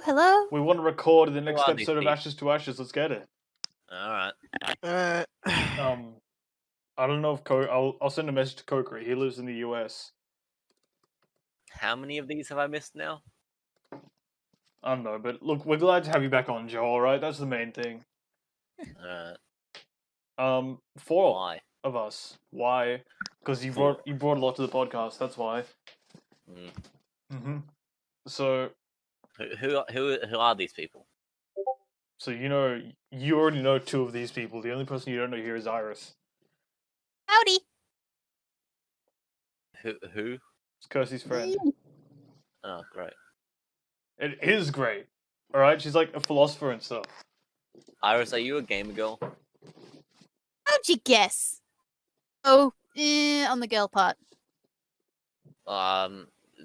Hello. We want to record the next are these episode of people? Ashes to Ashes. Let's get it. Alright. I don't know if I'll send a message to Kokri. He lives in the US. How many of these have I missed now? I don't know, but look, we're glad to have you back on, Joe. All right, that's the main thing. Four Why? of us. Why? Because you brought a lot to the podcast. That's why. So Who are these people? you already know two of these people. The only person you don't know here is Iris. Howdy. Who? It's Kirsty's friend. Oh, great. It is great. All right, she's like a philosopher and stuff. Iris, are you a gamer girl? How'd you guess? Oh, on the girl part.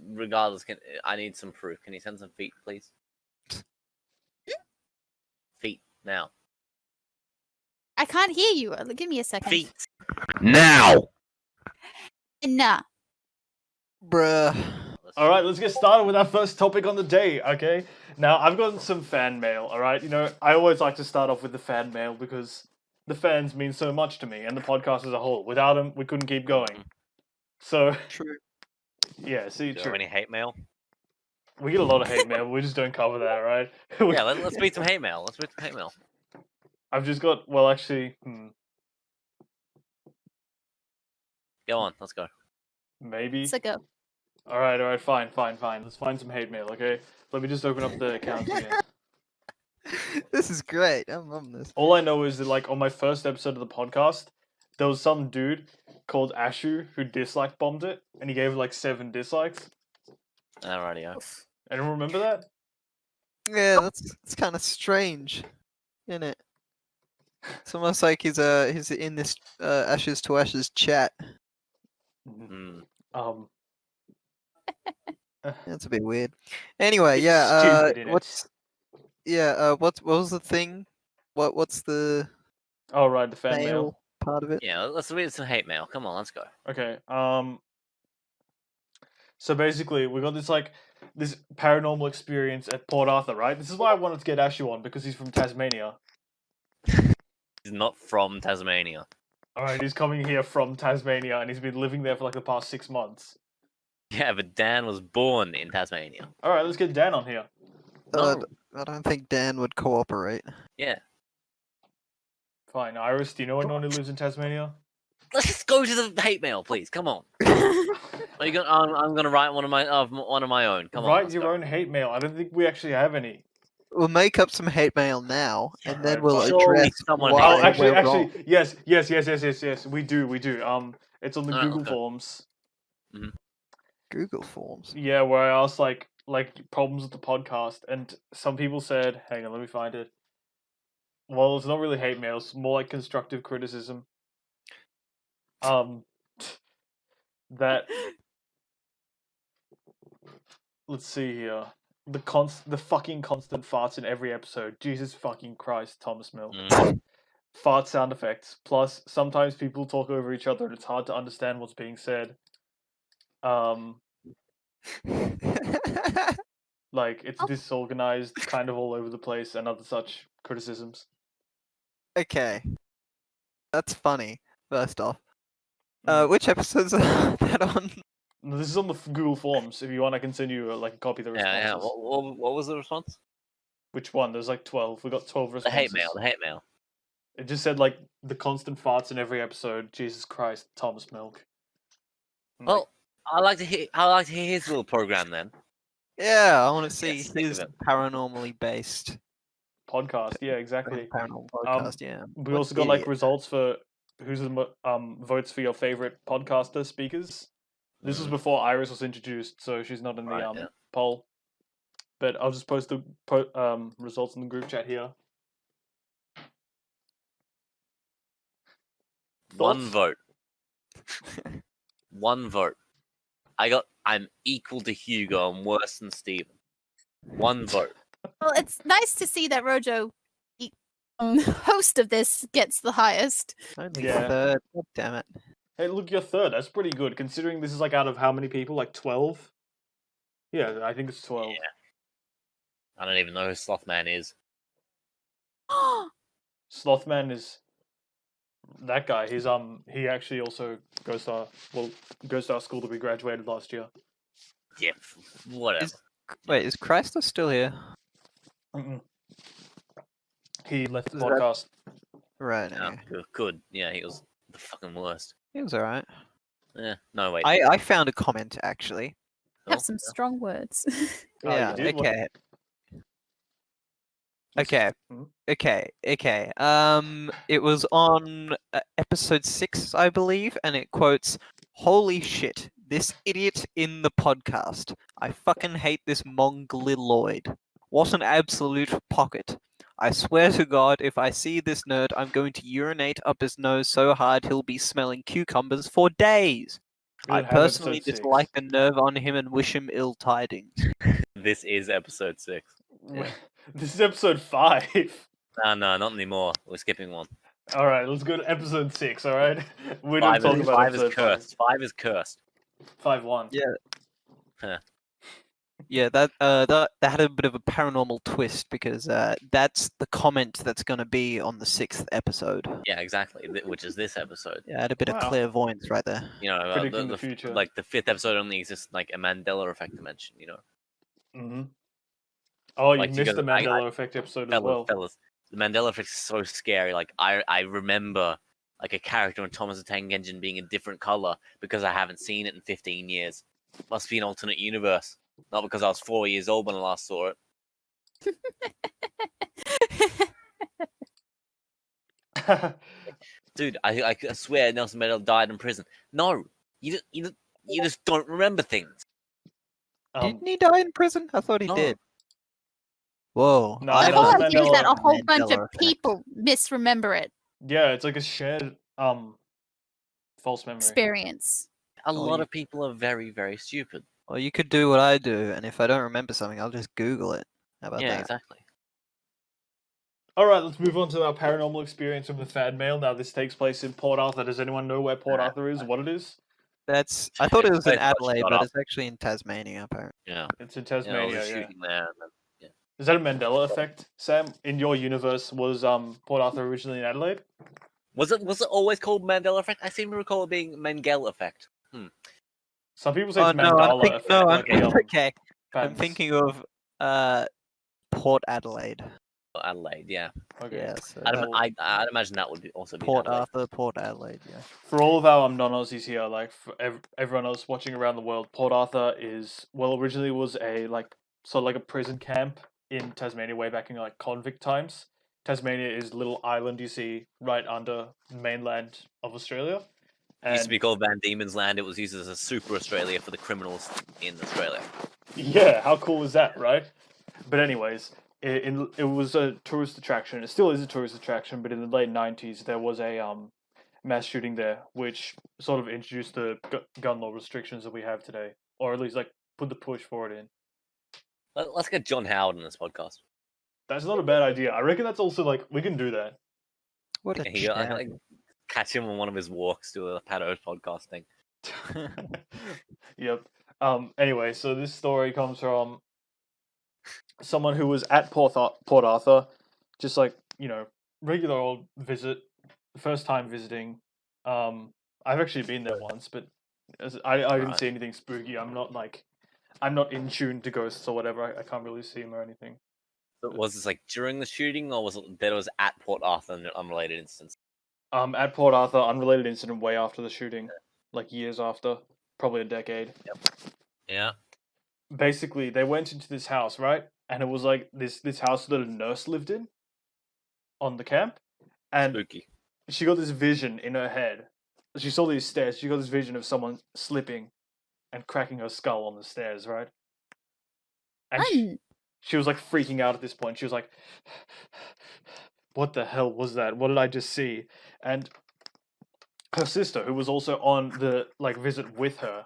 Regardless, I need some proof. Can you send some feet, please? Feet now. I can't hear you. Give me a second. Feet now. Nah. Bruh. All right, let's get started with our first topic on the day, okay? Now, I've gotten some fan mail, all right? You know, I always like to start off with the fan mail because the fans mean so much to me and the podcast as a whole. Without them, we couldn't keep going. So, True. yeah, see, Do you true. have any hate mail? We get a lot of hate mail, we just don't cover that, all right? Yeah, let's read some hate mail. Let's read some hate mail. I've just got, well, actually, Go on, let's go. maybe. So go. All right, fine. Let's find some hate mail, okay? Let me just open up the account again. This is great. I'm loving this. All I know is that, like, on my first episode of the podcast, there was some dude called Ashu who dislike bombed it, and he gave it, like, 7 dislikes. Alrighty, Anyone remember that? Yeah, that's kind of strange, isn't it? It's almost like he's in this Ashes to Ashes chat. That's a bit weird. Anyway, It's yeah. stupid, innit? What was the thing? What's the Oh, right, the fan mail. mail part of it? Yeah, let's read some hate mail. Come on, let's go. Okay, so basically, we got this paranormal experience at Port Arthur, right? This is why I wanted to get Ashu on, because he's from Tasmania. He's not from Tasmania. Alright, he's coming here from Tasmania, and he's been living there for, like, the past 6 months. Yeah, but Dan was born in Tasmania. Alright, let's get Dan on here. No. I don't think Dan would cooperate. Yeah. Fine, Iris, do you know anyone who lives in Tasmania? Let's just go to the hate mail, please. Come on. Are you gonna, I'm gonna write one of my own. Come on. Write let's your go. own hate mail. I don't think we actually have any. We'll make up some hate mail now, and then Alright, we'll fine. Surely address someone why hates we're actually, wrong. yes. We do. It's on the Alright, Google okay. Forms. Google Forms. Yeah, where I asked like problems with the podcast, and some people said, "Hang on, let me find it." Well, it's not really hate mail; it's more like constructive criticism. That. Let's see here. The fucking constant farts in every episode. Jesus fucking Christ, Thomas Milk. Fart sound effects. Plus, sometimes people talk over each other and it's hard to understand what's being said. Like, it's disorganized, kind of all over the place, and other such criticisms. Okay. That's funny, first off. Which episodes are that on? This is on the Google Forms. If you want, I can send you a copy of the responses. Yeah. What was the response? Which one? There's like 12. We got 12 The responses. hate mail. It just said like the constant farts in every episode. Jesus Christ, Thomas Milk. I'm Well, I like to hear his little program then. Yeah, I want to see sick of his it. paranormally based podcast. Yeah, exactly. paranormal podcast. Yeah. We What also got like idiot. results for who's the votes for your favorite podcaster speakers. This was before Iris was introduced, so she's not in the Right, yeah. poll. But I'll just post the results in the group chat here. One Thoughts? vote. One vote. I'm equal to Hugo. I'm worse than Steven. One vote. Well, it's nice to see that Rojo, host of this, gets the highest. Only Yeah. third. God damn it. Hey, look, you're third. That's pretty good, considering this is like out of how many people? Like 12? Yeah, I think it's 12. Yeah. I don't even know who Slothman is. Slothman is that guy. He's he actually also goes to our school that we graduated last year. Yeah, whatever. Wait, is Chrysler still here? Mm-mm. He left the Is that- podcast. Right. Oh, Okay. good. Yeah, he was the fucking worst. He was alright. Yeah. No, wait. I found a comment actually. Have Oh, some yeah. strong words. Oh, you Yeah. did? What- Okay. What's- Okay. Mhm. Okay. It was on episode 6, I believe, and it quotes, "Holy shit, this idiot in the podcast. I fucking hate this mongoloid. What an absolute pocket. I swear to God, if I see this nerd, I'm going to urinate up his nose so hard he'll be smelling cucumbers for days. We I don't have personally episode 6. dislike the nerve on him and wish him ill tidings." This is episode 6. Yeah. This is episode 5. No, not anymore. We're skipping one. All right, let's go to episode 6. All right, we don't Five talk is, about five is episode cursed. 5 is cursed. 5.1. Yeah. Huh. Yeah, that had a bit of a paranormal twist because that's the comment that's going to be on the 6th episode. Yeah, exactly. Which is this episode. Yeah, I had a bit of Wow. clairvoyance right there. You know, Predicting the future. Like the 5th episode only exists like a Mandela effect dimension. You know, Mm-hmm. Oh, you Like, you missed the gotta- Mandela effect episode as well. fellas, the Mandela effect is so scary. Like I remember like a character in Thomas the Tank Engine being a different color because I haven't seen it in 15 years. Must be an alternate universe. Not because I was 4 years old when I last saw it. Dude, I swear Nelson Mandela died in prison. No, you just don't remember things. Didn't he die in prison? I thought he No. did. Whoa. No, I Nelson feel like Mandela- that a whole bunch of Mandela effect. people misremember it. Yeah, it's like a shared false memory. Experience. A Oh, lot you- of people are very, very stupid. Well, you could do what I do, and if I don't remember something, I'll just Google it. How about Yeah, that? exactly. All right, let's move on to our paranormal experience from the fan mail. Now, this takes place in Port Arthur. Does anyone know where Port Arthur is? What it is? I thought it was in Wait, shut Adelaide, but up. it's actually in Tasmania, apparently. Yeah. It's in Yeah, I was Tasmania. just Yeah. shooting there. And then, Is that a Mandela effect, Sam? In your universe, was Port Arthur originally in Adelaide? was it always called Mandela effect? I seem to recall it being Mengele effect. Some people say Oh it's no, Mandela effect. I'm like a, okay. I'm fans. thinking of Port Adelaide. Adelaide, yeah. Okay. Yeah, so I'd imagine that would be also be Port Adelaide. Arthur, Port Adelaide. Yeah. For all of our non-Aussies here, like for everyone else watching around the world, Port Arthur is originally was a a prison camp in Tasmania way back in like convict times. Tasmania is a little island you see right under mainland of Australia. It used to And be called Van Diemen's Land. It was used as a super Australia for the criminals in Australia. yeah, how cool is that, right? But anyways, it was a tourist attraction. It still is a tourist attraction, but in the late 90s there was a mass shooting there, which sort of introduced the gun law restrictions that we have today, or at least like put the push for it in. Let's get John Howard in this podcast. That's not a bad idea. I reckon that's also like we can do that. What a He, I, chap. like, catch him on one of his walks to a Pato podcast thing. Yep. Anyway, so this story comes from someone who was at Port Arthur, just like regular old visit, first time visiting. I've actually been there once, but I didn't Right. see anything spooky. I'm not in tune to ghosts or whatever. I can't really see them or anything. But was this like during the shooting, or was it that it was at Port Arthur in an unrelated instance? At Port Arthur, unrelated incident way after the shooting, like years after, probably a decade. Yeah. Basically, they went into this house, right? And it was like this house that a nurse lived in on the camp. And Spooky. she got this vision in her head. She saw these stairs. She got this vision of someone slipping and cracking her skull on the stairs, right? And she was like freaking out at this point. She was like, what the hell was that? What did I just see? And her sister, who was also on the visit with her,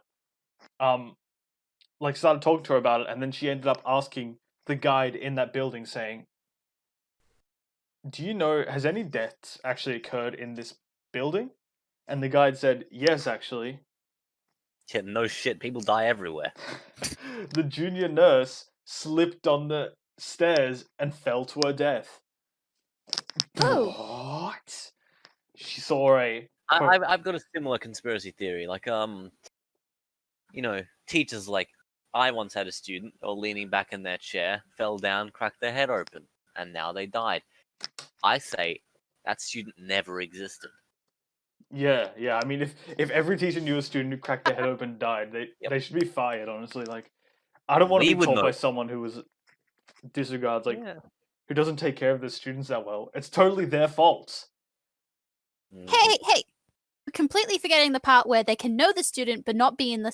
started talking to her about it, and then she ended up asking the guide in that building, saying, do you know, has any deaths actually occurred in this building? And the guide said, yes, actually. Yeah, no shit. People die everywhere. The junior nurse slipped on the stairs and fell to her death. Oh. What? She saw a. I've got a similar conspiracy theory. Like, teachers like I once had a student, or leaning back in their chair, fell down, cracked their head open, and now they died. I say that student never existed. Yeah. I mean, if every teacher knew a student who cracked their head open and died, they should be fired. Honestly, like, I don't want to We be would taught by know. someone who disregards, like, Yeah. who doesn't take care of their students that well. It's totally their fault. Mhm. Hey! Completely forgetting the part where they can know the student but not be in the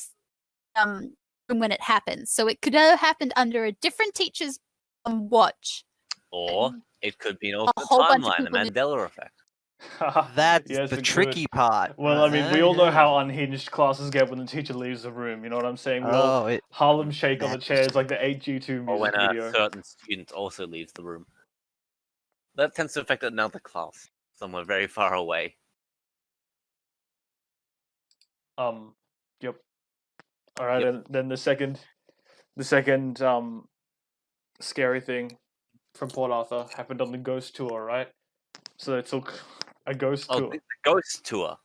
room when it happens. So it could have happened under a different teacher's watch. Or it could be an alternate whole bunch of timeline, the people knew- Mandela effect. That's Yes, the it tricky part. Well, I mean, we all know Yeah. how unhinged classes get when the teacher leaves the room. You know what I'm saying? We all Oh, it Harlem Shake on the matters. chairs like the 8G2 Or when music a video. certain student also leaves the room. That tends to affect another class, somewhere very far away. Yep. All right, Yep. and then the second scary thing from Port Arthur happened on the ghost tour, right? So they took a ghost Oh, tour. the ghost tour.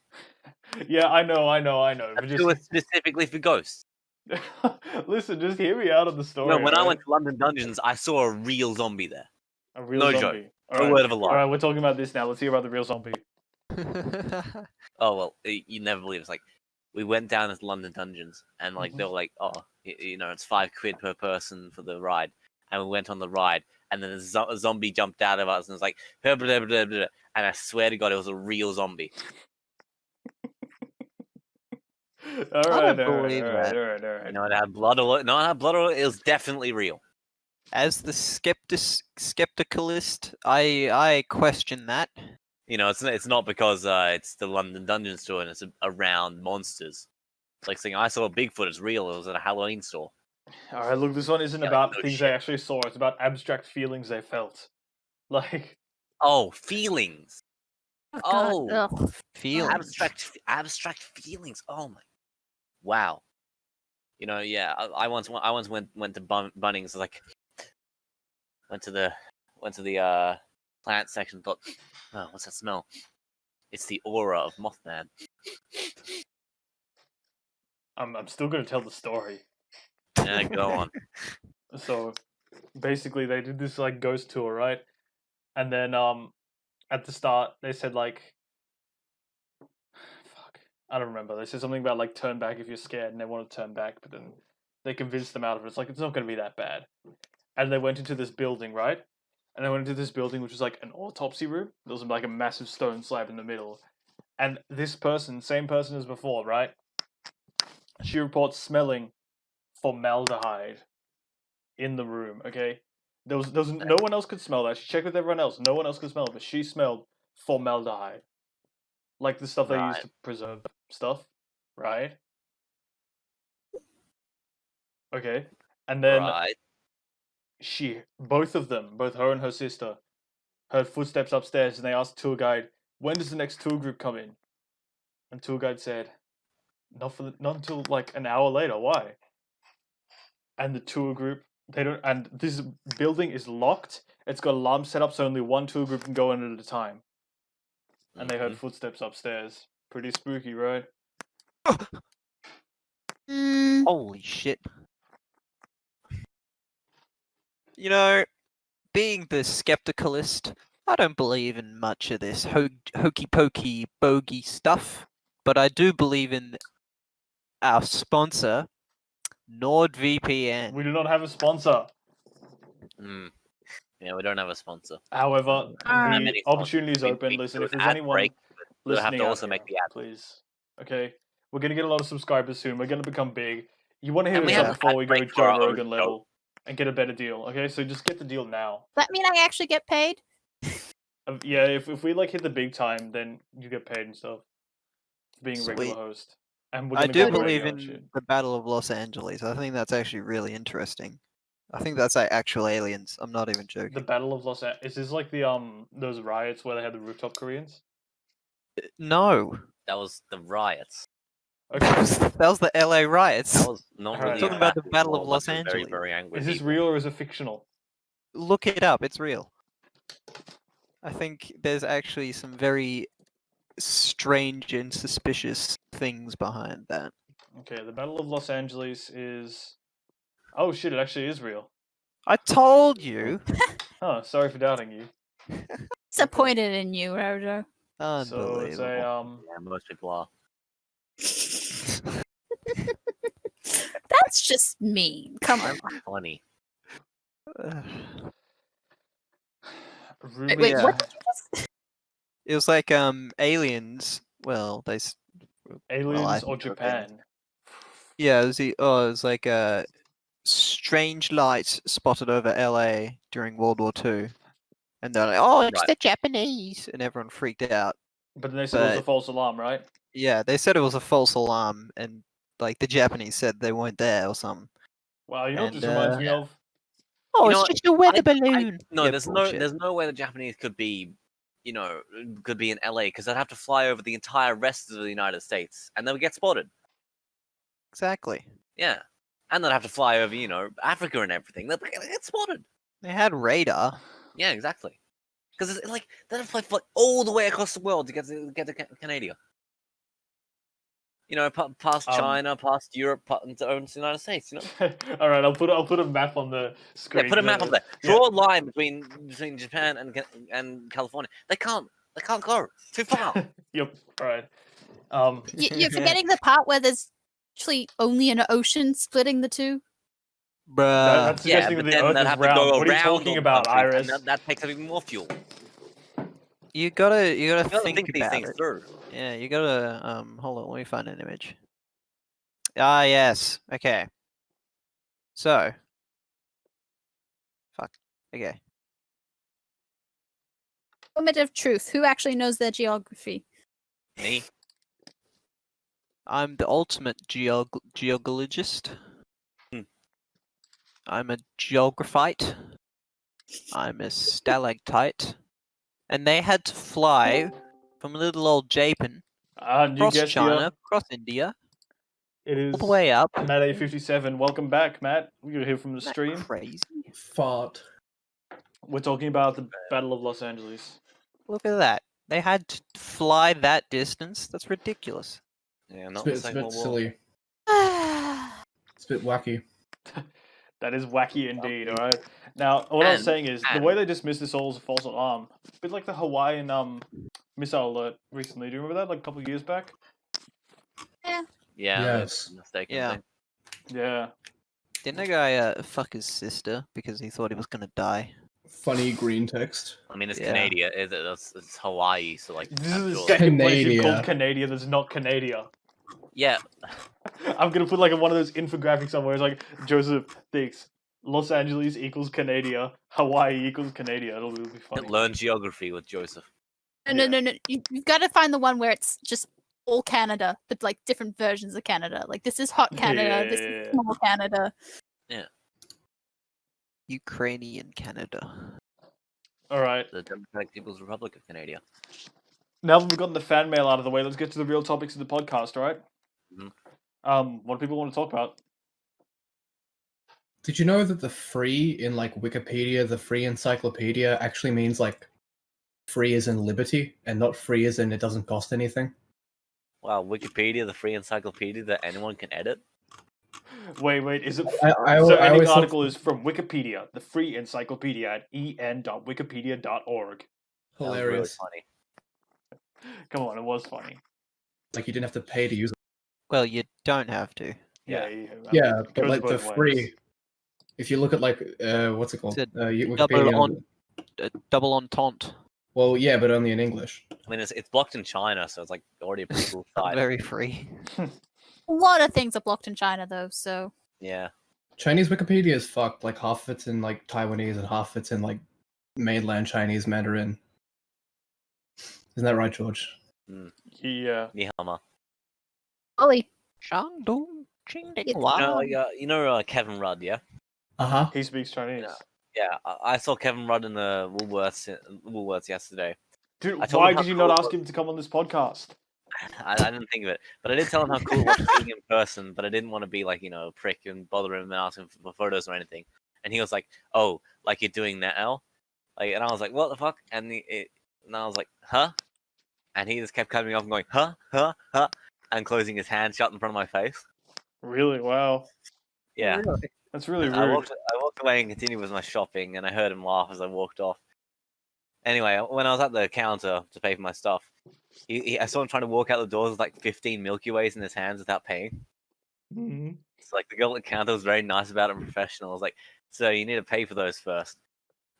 Yeah, I know. A But tour specifically for ghosts. listen, just hear me out on the story. No, when I alright? went to London Dungeons, I saw a real zombie there. A real no zombie. joke. All No right. word of a lie. All right, we're talking about this now. Let's hear about the real zombie. Oh well, you never believe it's like we went down to London Dungeons and like Mm-hmm. they were like, oh, it's £5 per person for the ride, and we went on the ride, and then a zombie jumped out of us and was like, blah, blah, blah, blah, and I swear to God, it was a real zombie. All I right, don't believe that. all right. You know, it had blood all. No, it had blood all. It was definitely real. As the skepticalist, I question that. You know, it's not because it's the London Dungeon store and it's around monsters. It's like saying I saw a Bigfoot. It's real. It was at a Halloween store. All right, look, this one isn't Yeah, about no things they shit. actually saw. It's about abstract feelings they felt. Like, Oh, feelings. Oh, Oh. God, ugh. Feelings. Abstract feelings. Oh my, wow. You know, yeah. I once went to Bunnings. Like, went to the plant section. Thought, oh, what's that smell? It's the aura of Mothman. I'm still gonna tell the story. Yeah, go on. So, basically, they did this like ghost tour, right? And then at the start they said like, fuck, I don't remember. They said something about like turn back if you're scared, and they want to turn back, but then they convinced them out of it. It's like it's not gonna be that bad. And they went into this building, right? And they went into this building, which was like an autopsy room. There was like a massive stone slab in the middle. And this person, same person as before, right? She reports smelling formaldehyde in the room. Okay, there was no one else could smell that. She checked with everyone else. No one else could smell it, but she smelled formaldehyde, like the stuff they use Right. to preserve stuff, right? Okay, and then Right. both of them, both her and her sister, heard footsteps upstairs, and they asked the tour guide, "When does the next tour group come in?" And tour guide said, "Not until like an hour later." Why? And the tour group, they don't. And this building is locked. It's got alarms set up, so only one tour group can go in at a time. And they heard Mhm. footsteps upstairs. Pretty spooky, right? Mm, Holy shit. You know, being the skepticalist, I don't believe in much of this hokey pokey bogey stuff, but I do believe in our sponsor, NordVPN. We do not have a sponsor. Mm. Yeah, we don't have a sponsor. However, Alright. the Many opportunity is We- open. we Listen, do if an there's ad anyone break, We'll have listening to out also here, make the ad. please. Okay, we're gonna get a lot of subscribers soon. We're gonna become big. You want to hit And we us have up an before ad we go break for Joe our own Rogan show. level and get a better deal. Okay, so just get the deal now. does that mean I actually get paid? Yeah, if we like hit the big time, then you get paid and stuff for being a regular Sweet. host. And we're I gonna do go on the believe radio and shit. in the Battle of Los Angeles. I think that's actually really interesting. I think that's like actual aliens. I'm not even The joking. Battle of Los Angeles. Is this like the those riots where they had the rooftop Koreans? No. That was the riots. Okay. That was the LA riots. That was not Alright, really. Talking a about the battle, Battle it was of a bunch Los Very, Angeles. very angry Is this people. real or is it fictional? look it up. It's real. I think there's actually some very strange and suspicious things behind that. Okay, the Battle of Los Angeles is. Oh shit! It actually is real. I told you. Huh? Sorry for doubting you. Disappointed in you, Rojo. So it's a Unbelievable. Yeah, most people are. That's just mean. Come on. I'm funny. Rumored. Wait, Yeah. what did you just? It was like aliens. Well, they. Aliens think or they were aliens. Japan? Yeah, it was like a strange light spotted over LA during World War II, and they're like, "Oh, it's Right. the Japanese," and everyone freaked out. But then they said it was a But- false alarm, right? Yeah, they said it was a false alarm, and like the Japanese said they weren't there or something. Wow, you know what And, this reminds me of? Oh, You know it's what? just a weather balloon. No, Yeah, there's bullshit. no way the Japanese could be, could be in LA because they'd have to fly over the entire rest of the United States and they would get spotted. Exactly. Yeah, and they'd have to fly over, Africa and everything. They'd get spotted. They had radar. Yeah, exactly. Because it's like they'd have to fly all the way across the world to get to Canada. Past China, past Europe, into the United States. All right, I'll put a map on the screen. Yeah, put a map up there. Yeah. Draw a line between Japan and California. They can't go too far. Yep. All right. You're forgetting the part where there's actually only an ocean splitting the two. Bruh. That's suggesting but that the then Earth they'd is have to round. go What are you around talking all the about, countries, Iris? and that takes up even more fuel. You gotta You gotta think think these about things it. through. Yeah, you gotta hold on, let me find an image. Ah yes. Okay. So. Fuck. Okay. Moment of truth. Who actually knows their geography? Me? I'm the ultimate geologist. Hmm. I'm a geographite. I'm a stalactite. And they had to fly from little old Japan, New across guest China, here. across India, It is all the way up. Matt A57. Welcome back, Matt. You're here from the Isn't that stream. crazy. Fart. We're talking about the Battle of Los Angeles. Look at that. They had to fly that distance. That's ridiculous. Yeah, It's not a the bit, Second World War. silly. It's a bit wacky. That is wacky indeed. All right. Now, what I was And- saying is the and- way they dismissed this all as a false alarm, a bit like the Hawaiian missile alert recently. Do you remember that? Like a couple of years back. Yeah, Yes. mistaken Yeah. thing. Yeah. Didn't a guy fuck his sister because he thought he was gonna die? Funny green text. I mean, it's Yeah. Canada. It's Hawaii, so like. This I'm is a sure- second place you've Canada. called Canada that's not Canada. Yeah, I'm gonna put like one of those infographics somewhere. It's like Joseph thinks Los Angeles equals Canada, Hawaii equals Canada. It'll be funny. learn geography with Joseph. No. You've got to find the one where it's just all Canada, but like different versions of Canada. Like this is hot Canada, this Yeah. is small Canada. Ukrainian Canada. All right. The Democratic People's Republic of Canada. Now that we've gotten the fan mail out of the way, let's get to the real topics of the podcast. All right. What do people want to talk about? Did you know that the free in like Wikipedia, the free encyclopedia actually means like free as in liberty and not free as in it doesn't cost anything? Wow, Wikipedia, the free encyclopedia that anyone can edit. Wait. Is it? I so always ending thought- article is from Wikipedia, the free encyclopedia at en.wikipedia.org. That was really Hilarious. funny. Come on, it was funny. Like you didn't have to pay to use it. Well, you don't have to. Yeah. I mean, Yeah, it but goes like the both ways. free. If you look at like what's it called? It's Wikipedia. Double entente. Well, yeah, but only in English. I mean, it's blocked in China, so it's like already a pretty cool Not site. very free. A lot of things are blocked in China though, so Yeah. Chinese Wikipedia is fucked. Like half of it's in like Taiwanese and half of it's in like mainland Chinese Mandarin. Isn't that right, George? Yeah. Nihama. Ollie. Shandong Qingding Yeah. Wa. Kevin Rudd, yeah? Uh-huh. He speaks Chinese. Yeah. Yeah, I saw Kevin Rudd in the Woolworths yesterday. Dude, I told why him how did you cool not it ask was. him to come on this podcast? I didn't think of it, but I did tell him how cool it was seeing him in person. But I didn't want to be like a prick and bother him and ask him for photos or anything. And he was like, "Oh, like you're doing now. Like, and I was like, what the fuck? And I was like, huh? And he just kept cutting me off and going, huh, huh, huh, and closing his hand shut in front of my face. Really? Wow. Yeah. That's really I rude. walked away and continued with my shopping, and I heard him laugh as I walked off. Anyway, when I was at the counter to pay for my stuff, I saw him trying to walk out the doors with like 15 Milky Ways in his hands without paying. Mhm. It's like the girl at the counter was very nice about it and professional. I was like, so you need to pay for those first.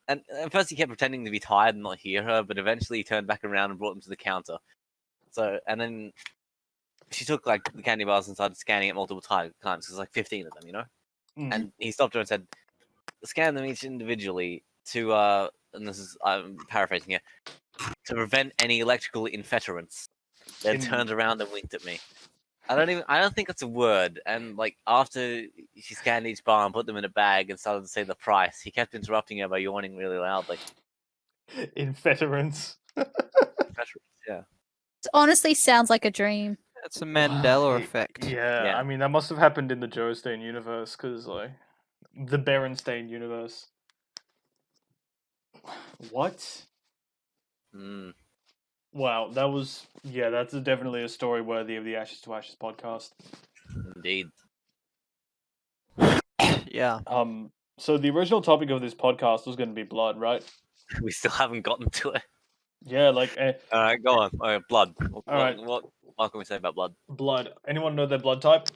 And at first he kept pretending to be tired and not hear her, but eventually he turned back around and brought them to the counter. So, and then she took like the candy bars and started scanning it multiple times. There's like 15 of them, you know? Mhm. And he stopped her and said, scan them each individually to, and this is, I'm paraphrasing here, to prevent any electrical interference. Then turned around and winked at me. I don't think that's a word. And like after she scanned each bar and put them in a bag and started to say the price, he kept interrupting her by yawning really loudly. Infeterance. Yeah. It honestly sounds like a dream. That's a Mandela It- effect. Yeah, Yeah. I mean that must have happened in the Joestain universe, because like the Berenstain universe. What? Mm. Wow, that's definitely a story worthy of the Ashes to Ashes podcast. Indeed. Yeah. So the original topic of this podcast was going to be blood, right? We still haven't gotten to it. Yeah, like All right, go on. Blood. right. What can we say about blood? blood. Anyone know their blood type?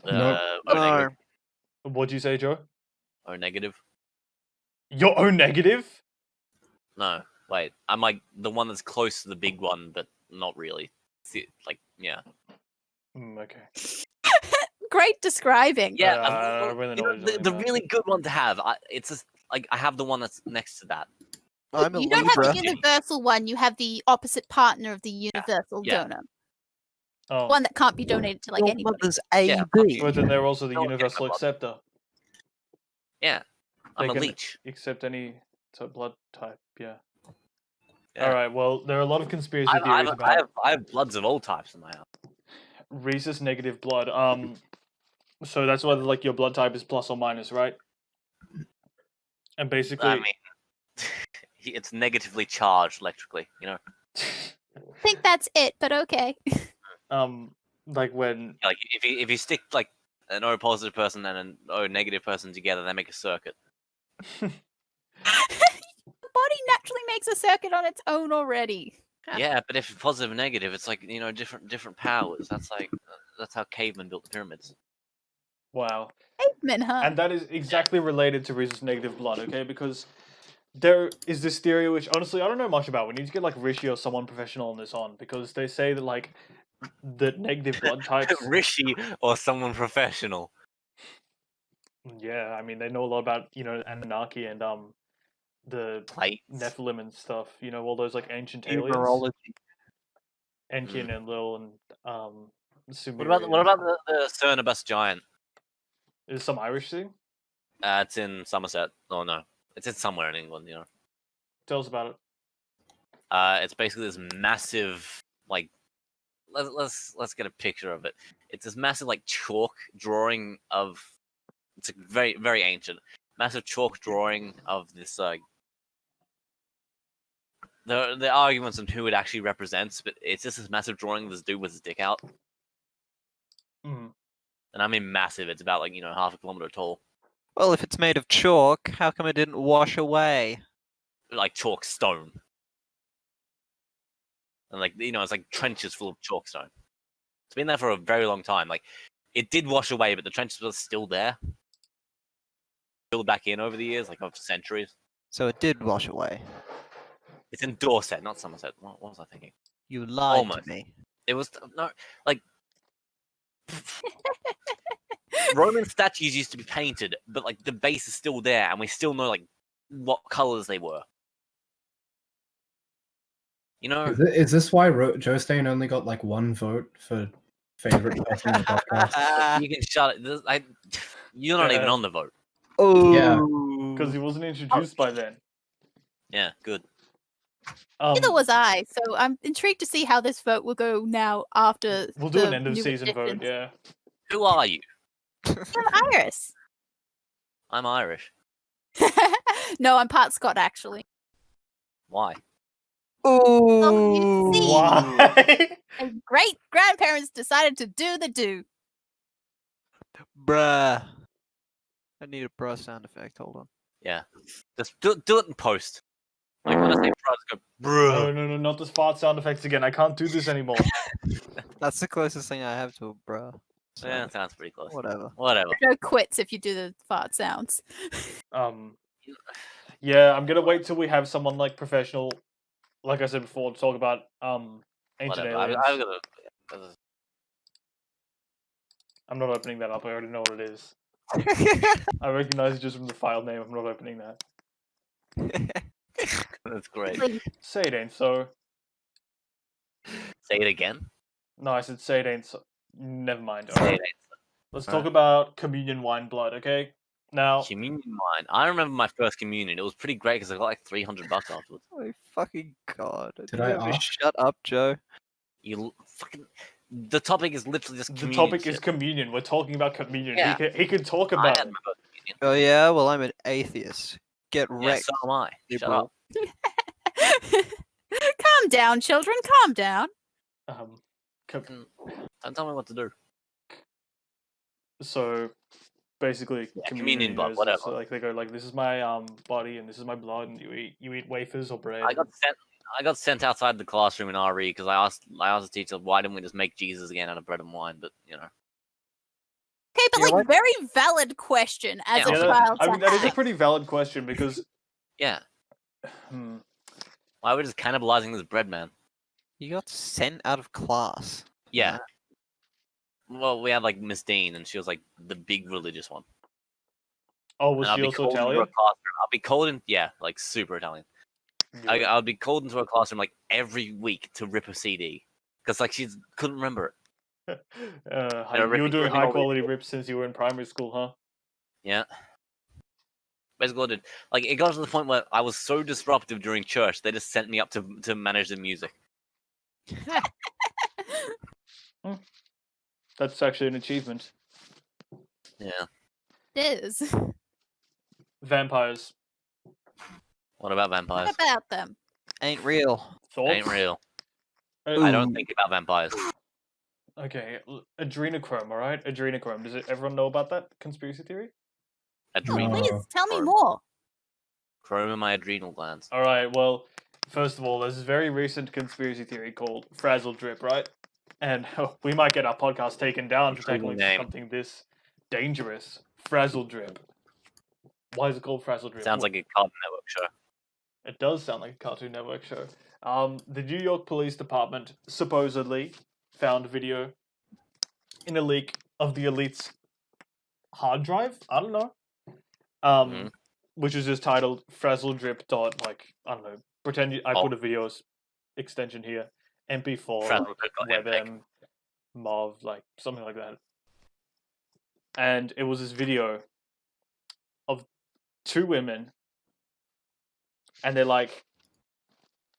Nope. O negative. What'd you say, Joe? O negative. Your O negative? No, wait. I'm like the one that's close to the big one, but not really. Like, yeah. Okay. Great describing. Yeah, I don't really know what you're talking the about. really good one to have. It's just like I have the one that's next to that. I'm a You don't have Libra. the universal one, you have the opposite partner of the universal Yeah. donor. Oh, One that can't be donated to like Your anybody. mother's Yeah, AB. but then they're also the No one cares universal about acceptor. Yeah, I'm They a can leech. accept any blood type. Yeah. Yeah. All right. Well, there are a lot of conspiracy I theories about have bloods of all types in my house. rhesus negative blood. So that's whether like your blood type is plus or minus, right? And basically, I mean, it's negatively charged electrically. You know, I think that's it, but okay. like when like if you stick like an O positive person and an O negative person together, they make a circuit. The body naturally makes a circuit on its own already. Yeah, but if it's positive and negative, it's like different powers. That's how cavemen built the pyramids. wow. Caveman, huh? And that is exactly related to rhesus negative blood, okay? Because there is this theory which honestly I don't know much about. We need to get like Rishi or someone professional on this because they say that like the negative blood types. Rishi or someone professional. Yeah, I mean they know a lot about Anunnaki and the Plates. Nephilim and stuff. You know all those like ancient aliens, Numerology. Enkian and Lil and What Sumerian. about the Cernobus giant? Is some Irish thing? It's in Somerset. Oh no, it's in somewhere in England. You know. Tell us about it. It's basically this massive like. Let's get a picture of it. It's this massive like chalk drawing of. It's a very very ancient, massive chalk drawing of this like. The arguments on who it actually represents, but it's just this massive drawing of this dude with his dick out. Mm. And I mean massive. It's about like half a kilometer tall. Well, if it's made of chalk, how come it didn't wash away? Like chalk stone. And like it's like trenches full of chalk stone. It's been there for a very long time. Like it did wash away, but the trenches were still there. Filled back in over the years, like over centuries. So it did wash away. It's in Dorset, not Somerset. What was I thinking? You lied Almost. to me. It was no like Roman statues used to be painted, but like the base is still there, and we still know like what colors they were. You know, Is this why Joe Stain only got like one vote for favorite person in the podcast? you can shut it. You're not even on the vote. Oh. Yeah. Because he wasn't introduced by then. Yeah, good. Neither was I, so I'm intrigued to see how this vote will go now after. We'll do the an end of new season vote. additions. Yeah. Who are you? I'm Iris. I'm Irish. No, I'm part Scot actually. Why? you see. Why? And great grandparents decided to do the do. Bruh. I need a bruh sound effect. Hold on. Yeah. Just do it in post. Like when I say bro, just go, bro. No, not the fart sound effects again. I can't do this anymore. That's the closest thing I have to a bruh. Yeah, sound sounds pretty close. Whatever. Whatever. Joe quits if you do the fart sounds. Yeah, I'm gonna wait till we have someone like professional, like I said before, to talk about ancient Whatever. aliens. I've got a. I'm not opening that up. I already know what it is. I recognize it just from the file name. I'm not opening that. That's great. Say it ain't so. Say it again. No, I said say it ain't so. Never mind. Say Alright. it ain't Let's Alright. talk about communion wine blood, okay? Now, communion wine. I remember my first communion. It was pretty great because I got like $300 afterwards. Oh my fucking god. Did I ever ask? shut up, Joe? You fucking. The topic is literally just the communion. topic is shit. communion. We're talking about communion. Yeah. He could talk I about had it. my first communion. Oh yeah? Well, I'm an atheist. Get Yeah, wrecked. so am I. Shut liberal. up. Calm down, children. Calm down. Don't tell me what to do. So basically, Yeah, communion blood, is whatever. So like they go like, this is my body and this is my blood, and you eat wafers or bread. I got sent outside the classroom in RE because I asked the teacher why didn't we just make Jesus again out of bread and wine, but you know. Okay, but Yeah, like what? very valid question as Yeah, a Yeah, child. I to mean that is a have. pretty valid question because Yeah. hmm, Why are we just cannibalizing this bread, man? You got sent out of class. Yeah. Well, we had like Miss Dean, and she was like the big religious one. oh, was And I'd she be also called into a Italian? classroom. I'd be called in, yeah, like super Italian. Yeah. I'd be called into a classroom like every week to rip a CD because like she couldn't remember it. You were doing ripping high all quality these- rips since you were in primary school, huh? Yeah. Basically, I did. Like it got to the point where I was so disruptive during church, they just sent me up to manage the music. That's actually an achievement. Yeah. It is. Vampires. What about What vampires? about them? Ain't real. Thoughts? Ain't real. Uh, I don't think about vampires. Okay, adrenochrome. All right, adrenochrome. Does everyone know about that conspiracy theory? Adrenal. No. Please tell me Chrome. more. Chrome in my adrenal glands. All right. Well, first of all, there's this very recent conspiracy theory called frazzle drip, right? And we might get our podcast taken down for Intriguing tackling name. something this dangerous. Frazzle drip. Why is it called frazzle drip? Sounds like a Cartoon Network show. It does sound like a Cartoon Network show. The New York Police Department supposedly found video in a leak of the elite's hard drive. I don't know. Mhm. Which is just titled frazzle drip dot like I don't know. Pretend I Oh. put a video extension here. MP4 Frazzledrip.mp. WebM MOV like something like that. And it was this video of two women, and they're like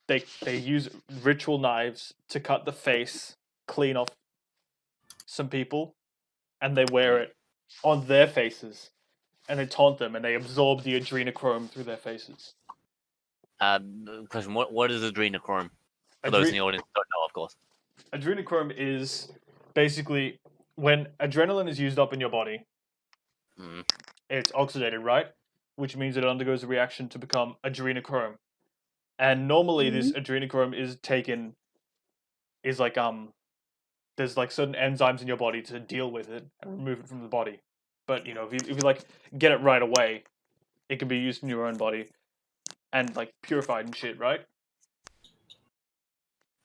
they use ritual knives to cut the face clean off some people, and they wear it on their faces, and they taunt them, and they absorb the adrenochrome through their faces. Question: What is adrenochrome? For those in the audience who don't know, of course. Adrenochrome is basically when adrenaline is used up in your body, Mhm. it's oxidated, right? Which means it undergoes a reaction to become adrenochrome. And normally this adrenochrome is like there's like certain enzymes in your body to deal with it and remove it from the body. But you know, if you like get it right away, it can be used in your own body and like purified and shit, right?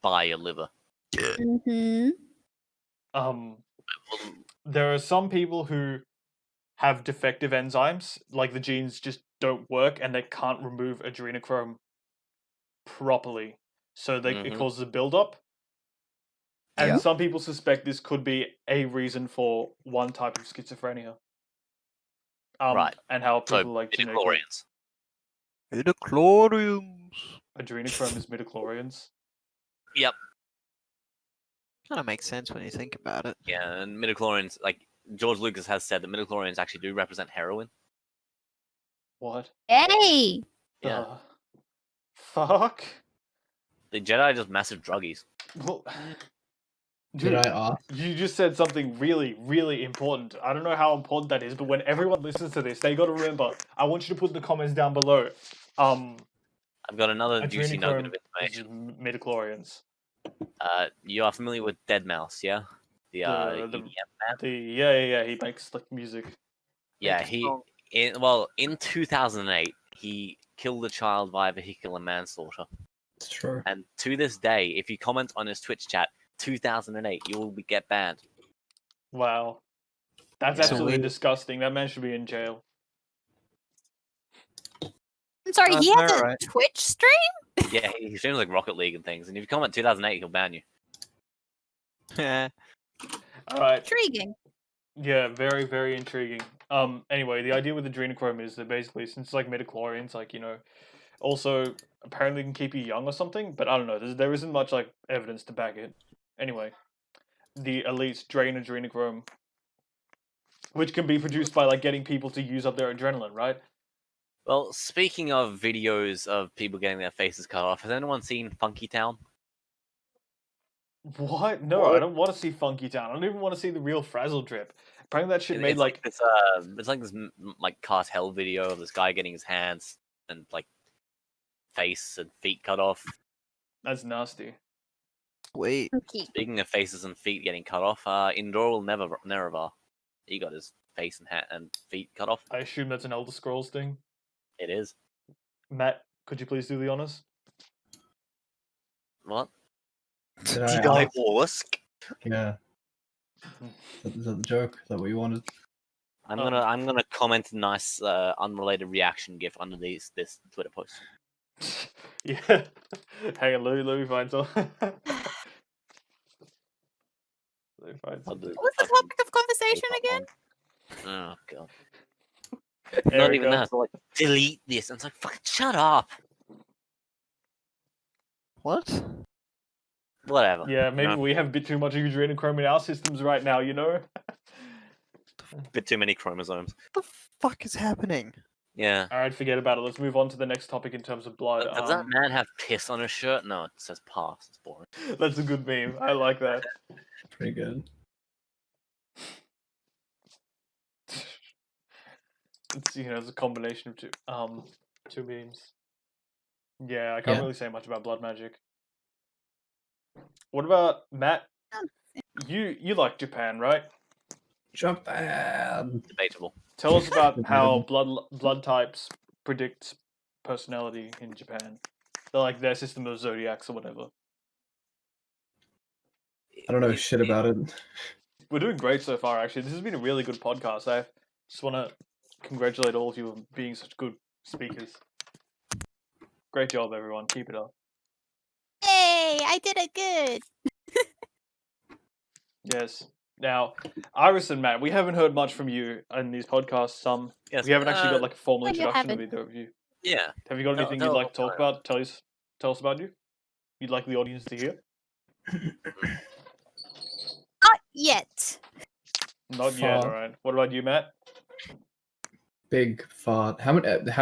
By your liver. Mm-hmm. Um, there are some people who have defective enzymes, like the genes just don't work and they can't remove adrenochrome properly, so it Mhm. causes a buildup. And Yeah. some people suspect this could be a reason for one type of schizophrenia. Right. And how people So like genetically midichlorians. Midichlorians. adrenochrome is midichlorians. Yep. Kind of makes sense when you think about it. Yeah, and midichlorians, like George Lucas has said, that midichlorians actually do represent heroin. What Hey! Yeah. the fuck? The Jedi are just massive druggies. Well, Did dude, I ask? you just said something really, really important. I don't know how important that is, but when everyone listens to this, they got to remember. I want you to put in the comments down below. I've got another juicy nugget Adrenochrome of is information. midichlorians. You are familiar with Deadmau5, yeah? The The EDM man. yeah. He makes like music. Yeah, Makes he song. in 2008 he killed a child via vehicular manslaughter. It's true. And to this day, if you comment on his Twitch chat, 2008, you will get banned. Wow, that's Yeah. absolutely Sweet. disgusting. That man should be in jail. I'm sorry, he has a Alright. Twitch stream? Yeah, he streams like Rocket League and things. And if you comment 2008, he'll ban you. Yeah. All right. Intriguing. Yeah, very, very intriguing. Anyway, the idea with adrenochrome is that basically, since it's like midichlorians, like, you know, also apparently can keep you young or something, but I don't know. There isn't much like evidence to back it. Anyway, the elites drain adrenochrome, which can be produced by like getting people to use up their adrenaline, right? Well, speaking of videos of people getting their faces cut off, has anyone seen Funky Town? What? No, I What? don't want to see Funky Town. I don't even want to see the real Frazzle drip. Apparently, that shit made It's like this it's like this like cartel video of this guy getting his hands and like face and feet cut off. that's nasty. Wait. Okay. Speaking of faces and feet getting cut off, Indoril Nerevar, he got his face and feet cut off. I assume that's an Elder Scrolls thing. It is. Matt, could you please do the honors? What? Did Did I I ask? ask? Yeah. Is that the joke? Is that what you wanted? I'm gonna comment a nice unrelated reaction gif under this Twitter post. Yeah. Hang on, let me find some. Let me find I'll do something. What was the topic of conversation again? Oh god. There Not we even go. that. It's like delete this. And it's like fucking shut up. What? Whatever. Yeah, maybe No, we have a bit too much adrenochrome in our systems right now, you know? bit too many chromosomes. What the fuck is happening? Yeah. Alright, forget about it. Let's move on to the next topic in terms of blood. Does that man have piss on his shirt? No, it says pass. It's boring. That's a good meme. I like that. Pretty good. It's, you know, it's a combination of two memes. Yeah, I can't Yeah. really say much about blood magic. What about Matt? You like Japan, right? Japan. Debatable. Tell us about Good how blood types predict personality in Japan. They're like their system of zodiacs or whatever. I don't know shit about it. We're doing great so far, actually. This has been a really good podcast. I just want to congratulate all of you on being such good speakers. Great job, everyone. Keep it up. Yay! I did it good. Yes. Now, Iris and Matt, we haven't heard much from you in these podcasts. Yes, We haven't actually got like a formal No, you introduction of haven't. either of you. Yeah. Have you got No, anything no, you'd like to talk no. about? Tell us about you. You'd like the audience to hear? Not yet. Not yet. Fart. All right. What about you, Matt? Big fart. How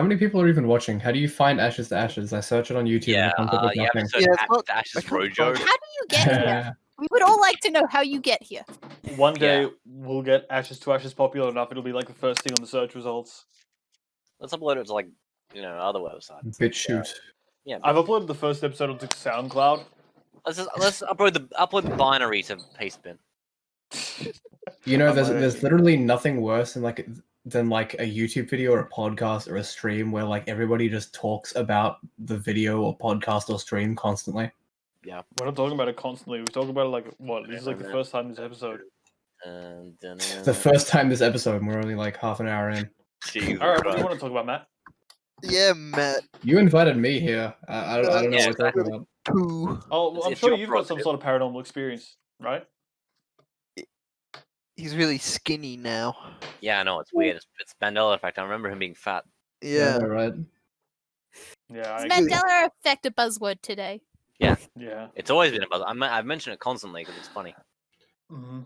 many people are even watching? How do you find Ashes to Ashes? I search it on YouTube Yeah, and it comes up with you have nothing. to search Yeah, it's not- Ash's I can't Rojo. find How do you get here? Yeah. We would all like to know how you get here. One day Yeah. we'll get Ashes to Ashes popular enough. It'll be like the first thing on the search results. Let's upload it to like other websites. BitChute. Yeah. I've uploaded the first episode onto SoundCloud. Let's upload the binary to Pastebin. You know, I'm there's like- literally nothing worse than like a YouTube video or a podcast or a stream where like everybody just talks about the video or podcast or stream constantly. We're not talking about it constantly. We talk about it like what? This is like the first time this episode. The first time this episode, and we're only like half an hour in. Jesus All right. What do Christ. you want to talk about, Matt? Yeah, Matt. You invited me here. I don't know Yeah, what you're talking about. Poo. Oh, well, I'm It's sure your you've got some prerogative. sort of paranormal experience, right? He's really skinny now. Yeah, I know it's weird. It's Mandela effect. I remember him being fat. Yeah. Right. Yeah. Is I, Mandela effect a buzzword today? yeah. It's always been a buzz. I've mentioned it constantly because it's funny. Mm-hmm.